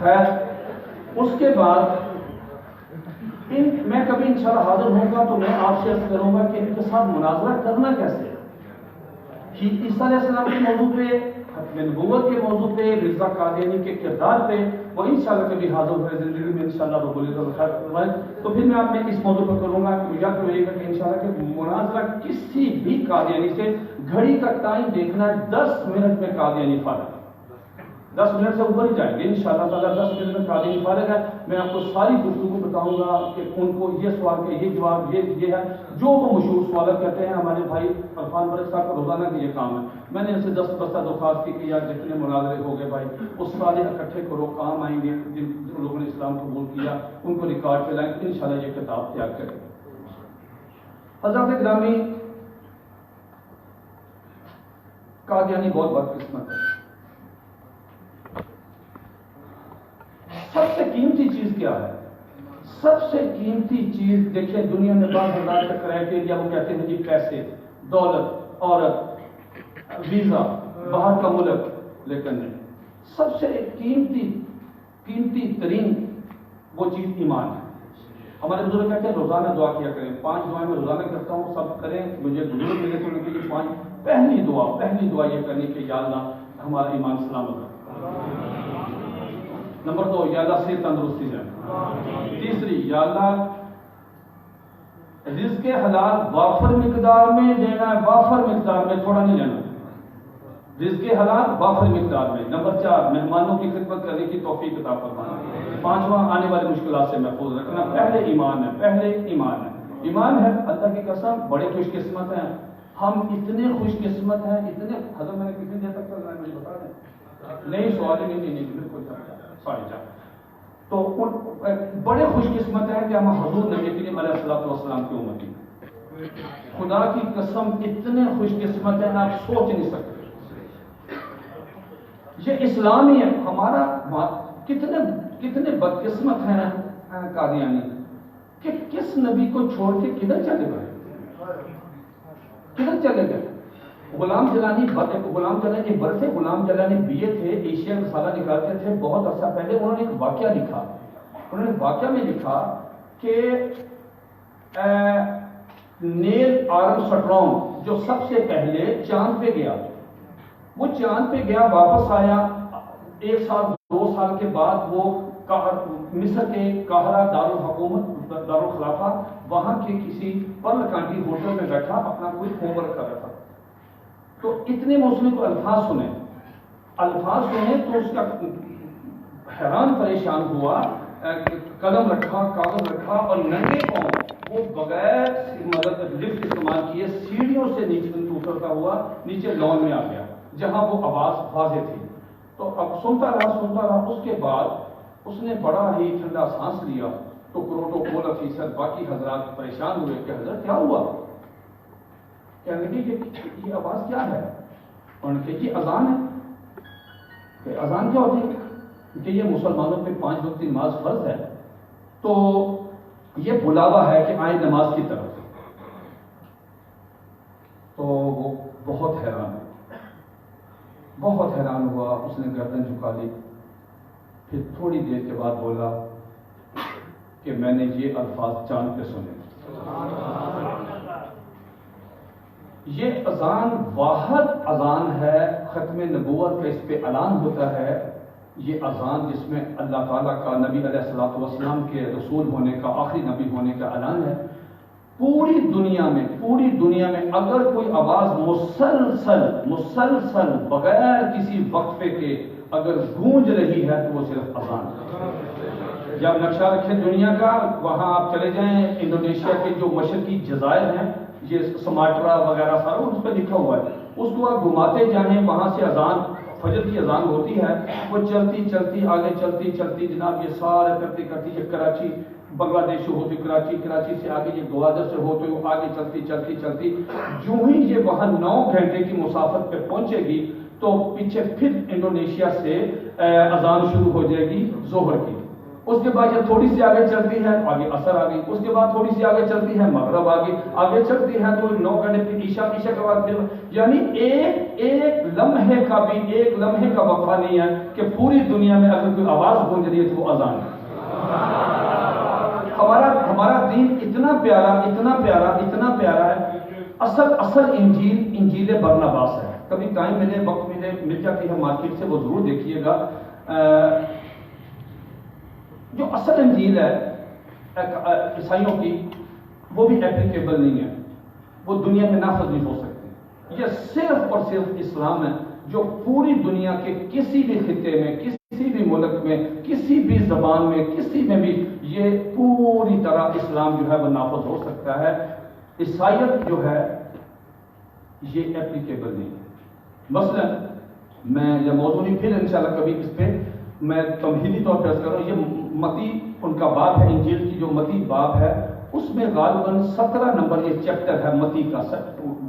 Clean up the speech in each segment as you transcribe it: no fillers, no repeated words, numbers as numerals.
خیر اس کے بعد میں کبھی انشاءاللہ حاضر ہوں گا تو میں آپ سے عرض کروں گا کہ ان کے ساتھ مناظرہ کرنا کیسے ہے. عیسیٰ علیہ السلام کے موضوع پہ، ختم نبوت کے موضوع پہ، مرزا قادیانی کے کردار پہ وہ انشاءاللہ کبھی حاضر ہوئے زندگی میں انشاءاللہ رب العزت خیر فرمائے تو پھر میں آپ میں اس موضوع پر کروں گا کہ یاد رہے گا کہ انشاءاللہ کہ مناظرہ کسی بھی قادیانی سے، گھڑی کا ٹائم دیکھنا ہے 10 منٹ میں قادیانی فارغ، 10 منٹ سے اوپر ہی جائیں گے انشاءاللہ تعالیٰ. 10 منٹ میں قادیانی فارغ ہے. میں آپ کو ساری گفتگو بتاؤں گا کہ ان کو یہ سوال کے یہ جواب یہ ہے جو وہ مشہور سوالات کرتے ہیں. ہمارے بھائی عرفان برق صاحب کا روزانہ کی یہ کام ہے. میں نے ان سے دستبستہ درخواست کی کہ یار جتنے مناظرے ہو گئے بھائی اس سارے اکٹھے کرو، کام آئیں گے. جن لوگوں نے اسلام قبول کیا ان کو ریکارڈ پہ لائیں، انشاءاللہ یہ کتاب تیار کریں. حضرات گرامی، قادیانی بہت بدقسمت ہے. سب سے قیمتی چیز کیا ہے؟ سب سے قیمتی چیز دیکھیں دنیا میں بعض ہزار کا کرائٹیریا وہ کہتے ہیں جی پیسے، دولت، عورت، ویزا، باہر کا ملک، لیکن نہیں. سب سے قیمتی ترین وہ چیز ایمان ہے. ہمارے بزرگ کہتے ہیں روزانہ دعا کیا کریں. 5 دعائیں میں روزانہ کرتا ہوں، سب کریں. مجھے بزرگ ملے تو ان کے لیے 5. پہلی دعا یہ کرنی کہ یا اللہ ہمارا ایمان سلامت ہے. نمبر 2 یا اللہ صحت تندرستی ہے. تیسری یا اللہ رزق حلال وافر مقدار میں دینا ہے، وافر مقدار میں، تھوڑا نہیں لینا. رزق حلال وافر مقدار میں. نمبر 4 مہمانوں کی خدمت کرنے کی توفیق عطا فرمانا. 5واں آنے والی مشکلات سے محفوظ رکھنا. پہلے ایمان ہے. ایمان ہے. اللہ کی قسم بڑے خوش قسمت ہیں ہم، اتنے خوش قسمت ہیں، اتنے. حضرت میں نے کتنی دیر تک کرنا ہے مجھے بتا دیں. نہیں سوال نہیں بالکل سوری جا. تو بڑے خوش قسمت ہیں کہ ہم حضور نبی کریم علیہ السلام کی امتی ہیں. خدا کی قسم اتنے خوش قسمت ہیں آپ سوچ نہیں سکتے. یہ اسلام ہی ہے ہمارا. کتنے بدقسمت ہیں قادیانی کہ کس نبی کو چھوڑ کے کدھر چلے گئے. غلام جلانی برسے غلام جلانی BA تھے، ایشیا رسالہ نکالتے تھے. بہت عرصہ پہلے انہوں نے ایک واقعہ لکھا. انہوں نے واقعہ میں لکھا کہ نیل آرمسٹرانگ جو سب سے پہلے چاند پہ گیا، وہ چاند پہ گیا، واپس آیا. 1 سال 2 سال کے بعد وہ مصر کے قاہرہ دارالحکومت دارالخلافہ وہاں کے کسی پرل کانٹی ہوٹل میں بیٹھا اپنا کوئی ہوم ورک کر رہا تھا. تو اتنے میں اس نے کوئی الفاظ سنے تو اس کا حیران پریشان ہوا. قلم رکھا، کاغذ رکھا اور ننگے پاؤں وہ بغیر مدد لفٹ استعمال کیے سیڑھیوں سے نیچے اترتا ہوا نیچے لان میں آ گیا جہاں وہ آواز واضح تھی. تو اب سنتا رہا. اس کے بعد اس نے بڑا ہی ٹھنڈا سانس لیا. تو پروٹوکول افیسر باقی حضرات پریشان ہوئے کہ حضرت کیا ہوا. کہنے لگے کہ یہ آواز کیا ہے. انہوں نے کہا یہ اذان ہے. کہ اذان کیا ہوتی ہے کہ یہ مسلمانوں پہ 5 وقت کی نماز فرض ہے تو یہ بلاوا ہے کہ آئیں نماز کی طرف. تو وہ بہت حیران ہوا. اس نے گردن جھکا لی. پھر تھوڑی دیر کے بعد بولا کہ میں نے یہ الفاظ چاند پہ سنے. یہ اذان واحد اذان ہے، ختم نبوت کا اس پہ اعلان ہوتا ہے. یہ اذان جس میں اللہ تعالیٰ کا نبی علیہ السلام کے رسول ہونے کا، آخری نبی ہونے کا اعلان ہے. پوری دنیا میں اگر کوئی آواز مسلسل بغیر کسی وقفے کے اگر گونج رہی ہے تو وہ صرف اذان ہے. جب نقشہ رکھیں دنیا کا، وہاں آپ چلے جائیں انڈونیشیا کے جو مشرقی جزائر ہیں، یہ سماٹرا وغیرہ سارا اس پہ لکھا ہوا ہے. اس کو آپ گھماتے جائیں، وہاں سے اذان، فجر کی اذان ہوتی ہے. وہ چلتی آگے چلتی جناب یہ سارے کرتی یہ کراچی بنگلہ دیش سے ہوتی کراچی سے آگے یہ گوادر سے ہوتے ہوئے آگے چلتی جو ہی یہ وہاں 9 گھنٹے کی مسافت پہ پہنچے گی تو پیچھے پھر انڈونیشیا سے اذان شروع ہو جائے گی ظہر کی. اس کے بعد یہ تھوڑی سی آگے چلتی ہے آگے عصر آ گئی، اس کے بعد تھوڑی سی آگے چلتی ہے مغرب آ گئی، آگے چلتی ہے تو 9 گھنٹے پھر عشاء کے بعد پھر، یعنی ایک لمحے کا بھی ایک لمحے کا وقفہ نہیں ہے کہ پوری دنیا میں اگر کوئی آواز گونج رہی ہے تو وہ اذان ہے۔ ہمارا دین اتنا پیارا اتنا پیارا اتنا پیارا ہے۔ اصل انجیل برناباس ہے۔ کبھی ٹائم ملے وقت مل جاتی ہے مارکیٹ سے، وہ ضرور دیکھیے گا۔ جو اصل انجیل ہے عیسائیوں کی، وہ بھی اپلیکیبل نہیں ہے، وہ دنیا میں نافذ نہیں ہو سکتی۔ یہ صرف اور صرف اسلام ہے جو پوری دنیا کے کسی بھی خطے میں، کسی بھی ملک میں، کسی بھی زبان میں، کسی میں بھی یہ پوری طرح اسلام جو ہے وہ نافذ ہو سکتا ہے۔ عیسائیت جو ہے یہ اپلیکیبل نہیں ہے۔ مثلا میں یہ موضوع نہیں، پھر انشاءاللہ کبھی اس پہ میں تمہیدی طور پہ عرض کر رہا ہوں۔ یہ متی ان کا باب ہے، انجیل کی جو متی باب ہے اس میں غالباً 17 نمبر یہ چیپٹر ہے متی کا۔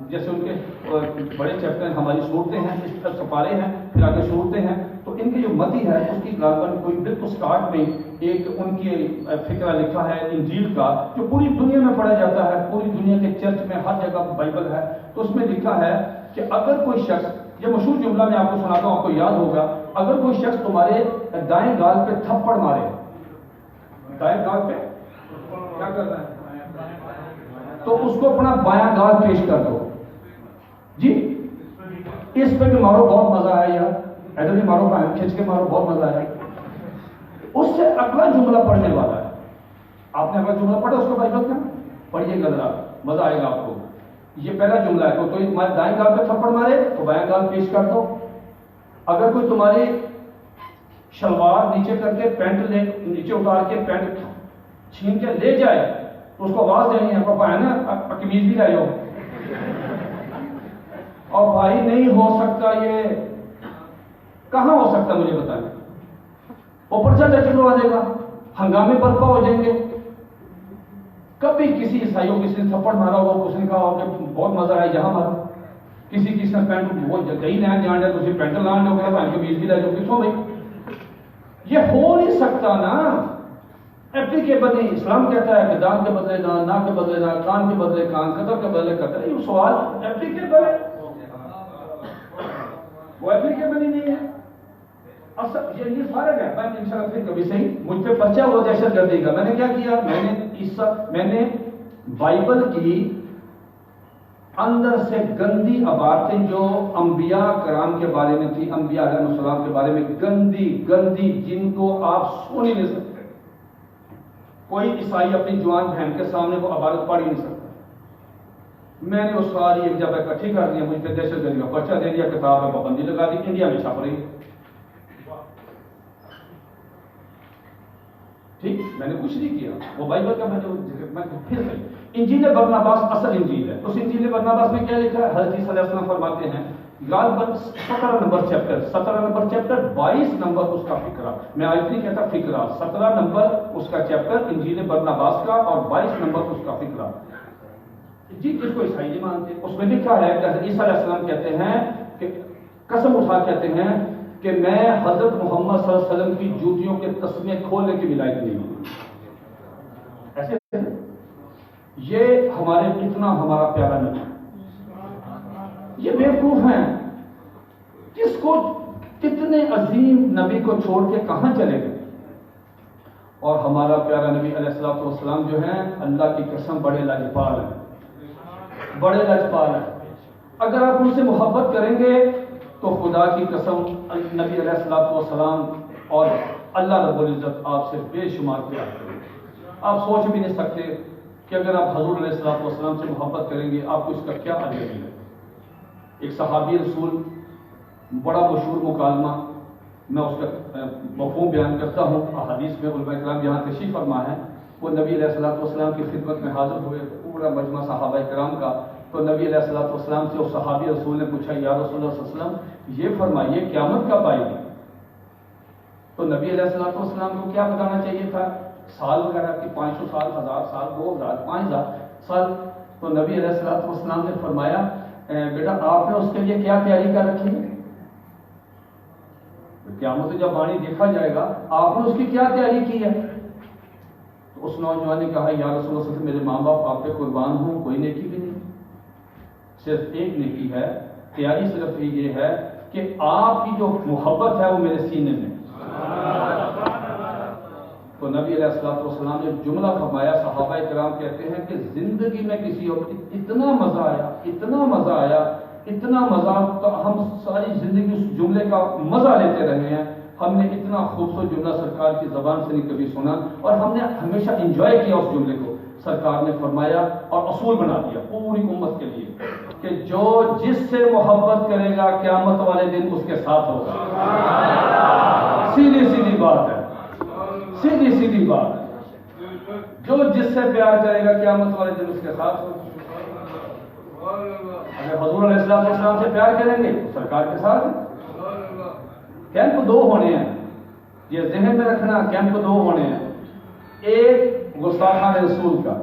جیسے ان کے بڑے چیپٹر ہیں، ہماری صورتیں ہیں، اس پر سپارے ہیں، پھر آگے صورتیں ہیں، تو ان کی جو متی ہے اس کی غالباً کوئی بالکل سٹارٹ میں ایک ان کی فکرہ لکھا ہے انجیل کا، جو پوری دنیا میں پڑھا جاتا ہے، پوری دنیا کے چرچ میں ہر جگہ بائبل ہے۔ تو اس میں لکھا ہے کہ اگر کوئی شخص، یہ مشہور جملہ میں آپ کو سناتا ہوں، آپ کو یاد ہوگا، اگر کوئی شخص تمہارے دائیں گال پہ تھپڑ مارے، دائیں گال پہ کیا کرنا ہے، تو اس کو اپنا بایاں گال پیش کر دو۔ جی اس پہ بھی مارو، بہت مزہ آیا یار، ایسے بھی مارو، کھینچ کے مارو، بہت مزہ آیا۔ اس سے اگلا جملہ پڑھنے والا ہے، آپ نے اگلا جملہ پڑھا اس کو بائبل کا، پڑھیے گا ذرا، مزہ آئے گا آپ کو۔ یہ پہلا جملہ ہے، کوئی تمہارے دائیں گال پہ تھپڑ مارے تو بایاں گال پیش کر دو۔ اگر کوئی تمہاری شلوار نیچے کر کے پینٹ نیچے اتار کے پینٹ چھین کے لے جائے تو اس کو آواز دینی ہے، پاپا ہے نا قمیض بھی لے جاؤ۔ اور بھائی نہیں ہو سکتا، یہ کہاں ہو سکتا مجھے بتائیں؟ وہ پرچہ درج کروا دے گا، ہنگامے برپا ہو جائیں گے۔ کبھی کسی عیسائیوں کسی نے تھپڑ مارا ہوگا، اس نے کہا ہوگا بہت مزہ آیا یہاں مارا، کسی نے پینٹ وہ گئی لین جان جائے تو اسے پینٹ لان لو گے، بھائی قمیض بھی لے جاؤ، کسوں بھائی؟ یہ ہو نہیں سکتا نا، اپلیکیبل نہیں۔ اسلام کہتا ہے کہ دان کے بدلے دان، ناک کے بدلے ناک، کان کے بدلے کان، قدر کے بدلے قدر۔ یہ سوال اپلیکیبل ہے، وہ اپلیکیبل ہی نہیں ہے۔ اصل یہ فرق ہے۔ میں انشاءاللہ پھر کبھی صحیح، مجھ پہ پرچہ ہوا دہشت گردی کا، میں نے کیا کیا، میں نے بائبل کی اندر سے گندی عبارتیں جو انبیاء کرام کے بارے میں تھی، انبیاء علیہ السلام کے بارے میں گندی جن کو آپ سن ہی نہیں سکتے، کوئی عیسائی اپنی جوان بہن کے سامنے وہ عبارت پڑھ ہی نہیں سکتا، میں نے وہ ساری ایک جگہ اکٹھی کر دیا، مجھ پہ دہشت گردی کا پرچہ دے دیا، کتاب میں پابندی لگا دی، انڈیا میں چھپ رہی ہے۔ ٹھیک، میں نے کچھ نہیں کیا، وہ بائبل کا میں پھر انجیل برناباس اصل انجیل ہے۔ اس انجیل برناباس میں کیا لکھا ہے؟ حضرت عیسیٰ علیہ السلام فرماتے ہیں غالباً 17 نمبر چیپٹر 22 نمبر اس کا فکرہ، میں آیت نہیں کہتا فکرہ، 17 نمبر اس کا چیپٹر انجیل برناباس کا اور 22 نمبر اس کا فکرہ۔ جی اس کو عیسائی نہیں مانتے۔ اس میں لکھا ہے کہ حضرت عیسیٰ علیہ السلام کہتے ہیں کہ قسم اٹھا کہتے ہیں کہ میں حضرت محمد صلی اللہ علیہ وسلم کی جوتیوں کے تسمے کھولنے کی بھی لائق نہیں ہوں۔ ایسے یہ ہمارا پیارا نبی، یہ بیوقوف ہیں، کس کو، کتنے عظیم نبی کو چھوڑ کے کہاں چلے گئے؟ اور ہمارا پیارا نبی علیہ الصلوۃ والسلام جو ہیں، اللہ کی قسم بڑے لاجپال ہیں، بڑے لاجپال ہیں۔ اگر آپ ان سے محبت کریں گے تو خدا کی قسم نبی علیہ الصلوۃ والسلام اور اللہ رب العزت آپ سے بے شمار پیار کریں گے۔ آپ سوچ بھی نہیں سکتے کہ اگر آپ حضور علیہ الصلوۃ والسلام سے محبت کریں گے آپ کو اس کا کیا اجر ملے گا۔ ایک صحابی رسول، بڑا مشہور مکالمہ، میں اس کا مفہوم بیان کرتا ہوں، احادیث میں علماء کرام یہاں تشریف فرما ہے، وہ نبی علیہ الصلوۃ والسلام کی خدمت میں حاضر ہوئے، پورا مجمع صحابہ کرام کا، تو نبی علیہ الصلوۃ والسلام سے اس صحابی رسول نے پوچھا یا رسول اللہ صلی اللہ علیہ وسلم یہ فرمائیے قیامت کب آئے گی؟ تو نبی علیہ الصلوۃ والسلام کو کیا بتانا چاہیے تھا؟ سال وغیرہ کی 500 سال، 1000 سال، 2000، 5000 سال۔ تو نبی علیہ الصلوۃ والسلام نے فرمایا بیٹا آپ نے اس کے لیے کیا تیاری کر رکھی ہے؟ قیامت جب آنی دیکھا جائے گا، آپ نے اس کی کیا تیاری کی ہے؟ تو اس نوجوان نے کہا یا رسول اللہ صلی اللہ علیہ وسلم، میرے ماں باپ آپ پہ قربان ہوں، کوئی نیکی بھی نہیں، صرف ایک نیکی ہے، تیاری صرف یہ ہے کہ آپ کی جو محبت ہے وہ میرے سینے میں۔ تو نبی علیہ السلام نے جملہ فرمایا، صحابہ کرام کہتے ہیں کہ زندگی میں کسی اور اتنا مزہ آیا، اتنا مزہ آیا، اتنا مزہ، تو ہم ساری زندگی اس جملے کا مزہ لیتے رہے ہیں۔ ہم نے اتنا خوبصورت جملہ سرکار کی زبان سے نہیں کبھی سنا، اور ہم نے ہمیشہ انجوائے کیا اس جملے کو۔ سرکار نے فرمایا اور اصول بنا دیا پوری امت کے لیے کہ جو جس سے محبت کرے گا قیامت والے دن اس کے ساتھ ہوگا۔ سیدھی سیدھی بات ہے، سیدھی سیدھی بات ہے، جو جس سے پیار کرے گا قیامت والے دن اس کے ساتھ ہوگا۔ اگر حضور علیہ السلام سے پیار کریں گے تو سرکار کے ساتھ ہیں۔ کیمپ دو ہونے ہیں، یہ ذہن میں رکھنا، کیمپ دو ہونے ہیں۔ ایک گستاخان رسول کا،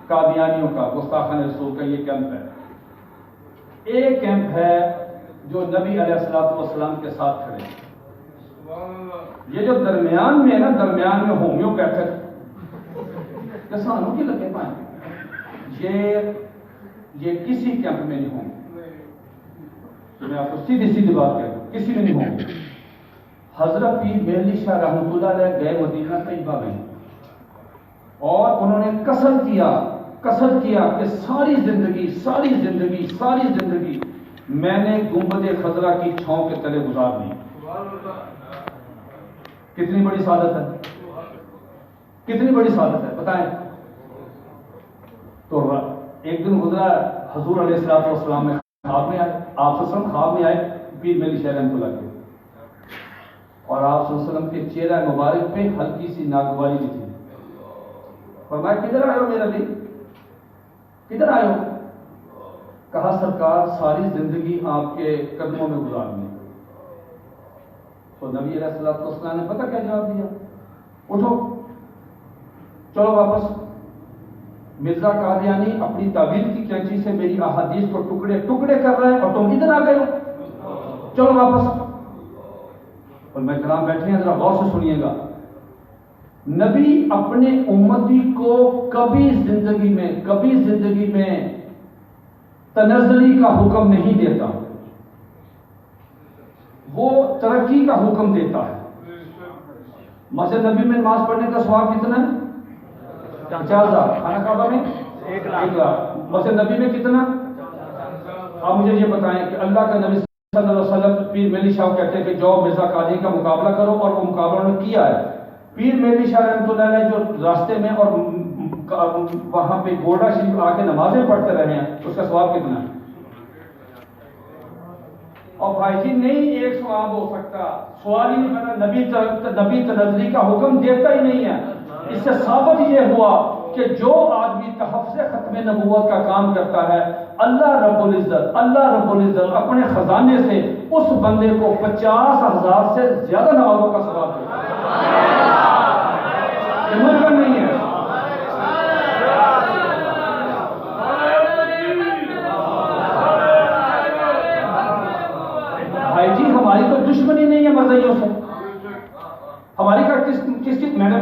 قادیانیوں کا، گستاخان رسول کا یہ کیمپ ہے۔ ایک کیمپ ہے جو نبی علیہ السلام کے ساتھ کھڑے ہیں۔ یہ جو درمیان میں ہے نا، درمیان میں ہومیوپیتھک کسانوں کی لگے پائیں، یہ کسی کیمپ میں نہیں ہوں گے۔ میں آپ کو سیدھی سیدھی بات کہہ رہا ہوں، کسی میں نہیں ہوں گے۔ حضرت پیر مہدی شاہ رحمۃ اللہ علیہ گئے مدینہ طیبہ میں، اور انہوں نے قصد کیا کہ ساری زندگی میں نے گنبد خضرا کی چھاؤں کے تلے گزارنی۔ کتنی بڑی سعادت ہے، کتنی بڑی سعادت ہے بتائیں۔ تو ایک دن گزرا، حضور علیہ السلام میں خواب میں آئے، آپ صلی اللہ علیہ وسلم خواب میں آئے پیر مہدی شاہ رحمۃ اللہ کے، اور آپ صلی اللہ علیہ وسلم کے چہرہ مبارک پہ ہلکی سی ناگواری بھی تھی۔ فرمایا کدھر آئے ہو میرا علی، کدھر آئے ہو؟ کہا سرکار ساری زندگی آپ کے قدموں میں گزارنی۔ تو نبی علیہ السلام نے پتہ کیا جواب دیا؟ اٹھو چلو واپس۔ مرزا قادیانی اپنی تعویل کی کینچی سے میری احادیث کو ٹکڑے ٹکڑے کر رہے ہیں اور تم ادھر آ گئے ہو، چلو واپس۔ اور میں کرام بیٹھے ہیں، ذرا غور سے سنیے گا۔ نبی اپنے امتی کو کبھی زندگی میں تنزلی کا حکم نہیں دیتا، وہ ترقی کا حکم دیتا ہے۔ مسجد نبی میں نماز پڑھنے کا ثواب کتنا ہے؟ 50,000۔ خانہ کعبہ میں 1 لاکھ۔ مسجد نبی میں کتنا؟ آپ مجھے یہ بتائیں کہ اللہ کا نبی صلی اللہ علیہ وسلم، پیر مہدی شاہ کہتے ہیں کہ جاؤ مرزا قادری کا مقابلہ کرو، اور وہ مقابلہ انہوں نے کیا ہے۔ پیر مہدی شاہ رحمۃ اللہ علیہ جو راستے میں اور وہاں پہ گوڑا شریف آ کے نمازیں پڑھتے رہے ہیں، اس کا ثواب کتنا ہے؟ اور بھائی جی نہیں ایک ثواب ہو سکتا، سوال ہی نہیں بنا۔ نبی تنزلی کا حکم دیتا ہی نہیں ہے۔ اس سے ثابت یہ ہوا کہ جو آدمی تحفظ ختم نبوت کا کام کرتا ہے، اللہ رب العزت اپنے خزانے سے اس بندے کو 50,000 سے زیادہ نمازوں کا ثواب دیتا ہے۔ یہ ممکن نہیں ہے۔ بھائی جی ہماری تو دشمنی نہیں ہے مرزائیوں سے، ہماری کا کس میں نے